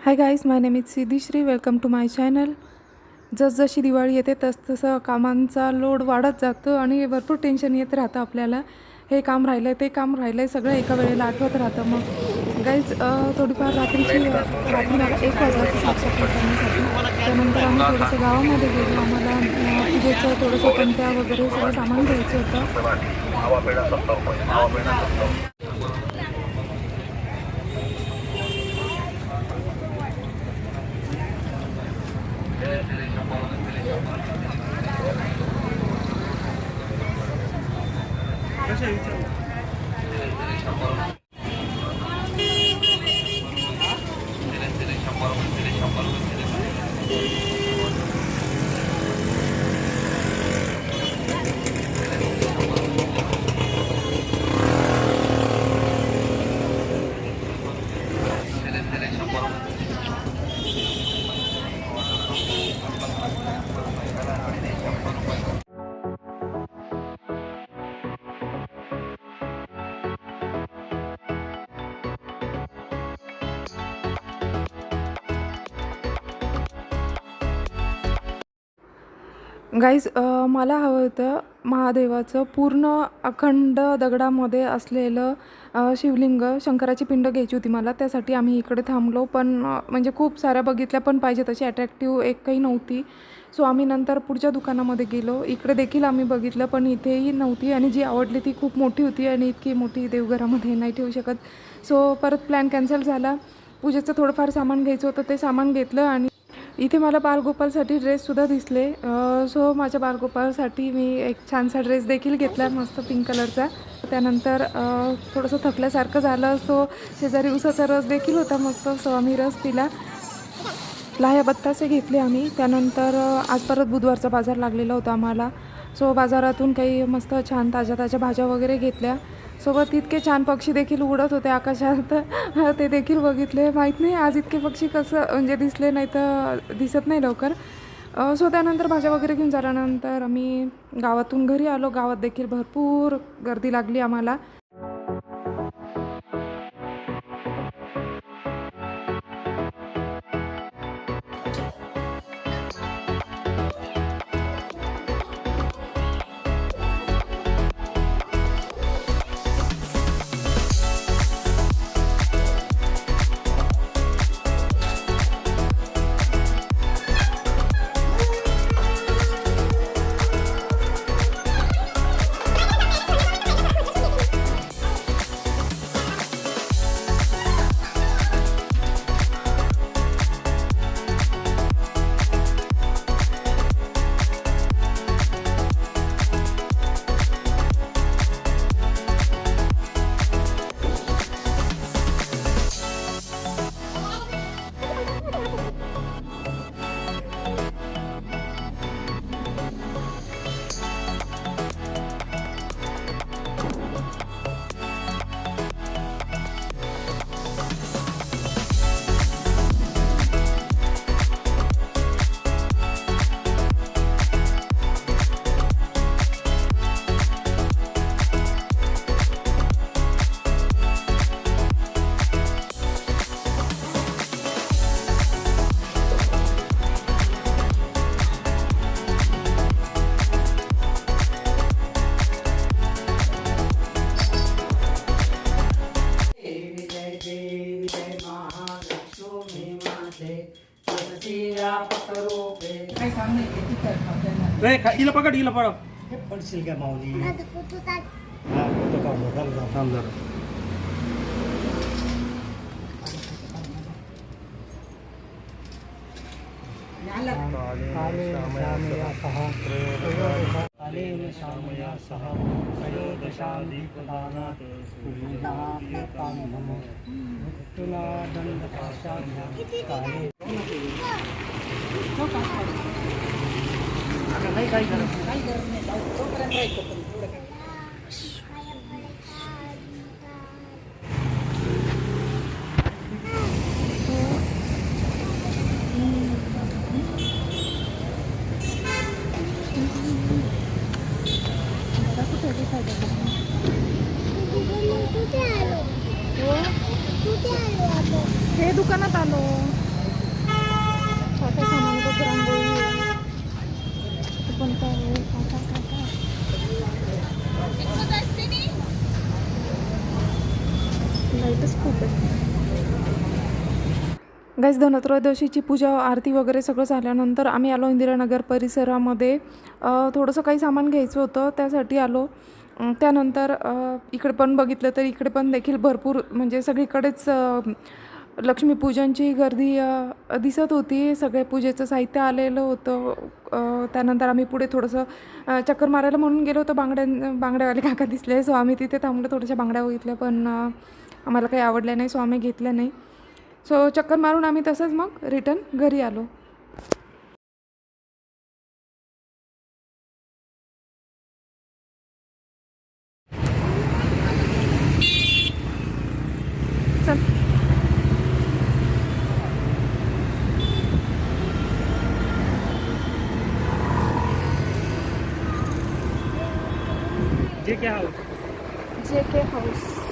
High guys, my name is Siddhishree. Welcome to my channel. जसजशी दिवाळी येते तसं कामांचा लोड वाढत जातो आणि भरपूर टेन्शन येत राहतं आपल्याला. हे काम राहिलं आहे, ते काम राहिलं आहे, सगळं एका वेळेला आठवत राहतं. मग गाईज थोडीफार रात्री मला 1 वाजला होता साफसफाई करण्यासाठी. त्यानंतर आम्ही थोडंसं गावामध्ये गेलो. आम्हाला पूजेचं थोडंसं पणत्या वगैरे सगळं सामान घ्यायचं होतं. गाईज मला हवं होतं महादेवाचं पूर्ण अखंड दगडामध्ये असलेलं शिवलिंग, शंकराची पिंड घ्यायची होती मला. त्यासाठी आम्ही इकडे थांबलो. पण म्हणजे खूप साऱ्या बघितल्या, पण पाहिजे तशी अट्रॅक्टिव्ह एकही नव्हती. सो आम्ही नंतर पुढच्या दुकानामध्ये गेलो. इकडे देखील आम्ही बघितलं, पण इथेही नव्हती. आणि जी आवडली ती खूप मोठी होती आणि इतकी मोठी देवघरामध्ये नाही ठेवू शकत. सो परत प्लॅन कॅन्सल झाला. पूजेचं थोडंफार सामान घ्यायचं होतं, ते सामान घेतलं. आणि इथे मला बालगोपालसाठी ड्रेससुद्धा दिसले. सो माझ्या बालगोपालसाठी मी एक छानसा ड्रेस देखील घेतला, मस्त पिंक कलरचा. त्यानंतर थोडंसं थकल्यासारखं झालं. सो शेजारी उसाचा रस देखील होता मस्त, सो आम्ही रस पिला. लाह्या बत्तासे घेतले आम्ही. त्यानंतर आज परत बुधवारचा बाजार लागलेला होता आम्हाला. सो बाजारातून काही मस्त छान ताज्या ताज्या भाज्या वगैरे घेतल्या. सोबत इतके छान पक्षी देखील उडत होते आकाशात. ते देखील बघितले. माहीत नाही आज इतके पक्षी कसं म्हणजे दिसले नाही, तर दिसत नाही लवकर. सो त्यानंतर भाज्या वगैरे घेऊन झाल्यानंतर आम्ही गावातून घरी आलो. गावात देखील भरपूर गर्दी लागली आम्हाला. हिला पकड, हिला पकड. हे पडशील काय माऊली? हा, फोटो काढ. थांब जरा. शामया सह त्रयोदशाधिकदानात् तुला दंडपाशाभ्यां नाही काही गरज नाही. हे दुकानात आलो. पण काय होईल, काय लाईटच खूप आहे. गाईस, धनत्रयोदशीची पूजा आरती वगैरे सगळं झाल्यानंतर आम्ही आलो इंदिरानगर परिसरामध्ये. थोडंसं काही सामान घ्यायचं होतं, त्यासाठी आलो. त्यानंतर इकडे पण बघितलं तर इकडे पण देखील भरपूर म्हणजे सगळीकडेच लक्ष्मीपूजनची गर्दी दिसत होती. सगळे पूजेचं साहित्य आलेलं होतं. त्यानंतर आम्ही पुढे थोडंसं चक्कर मारायला म्हणून गेलो होतो. बांगड्यावाले काका दिसले, सो आम्ही तिथे थांबलो. थोड्याशा बांगड्या बघितल्या, पण आम्हाला काही आवडल्या नाही, सो आम्ही घेतल्या नाही. सो चक्कर मारून आम्ही तसंच मग रिटर्न घरी आलो. चल. जे क्या हाऊस JK हाऊस.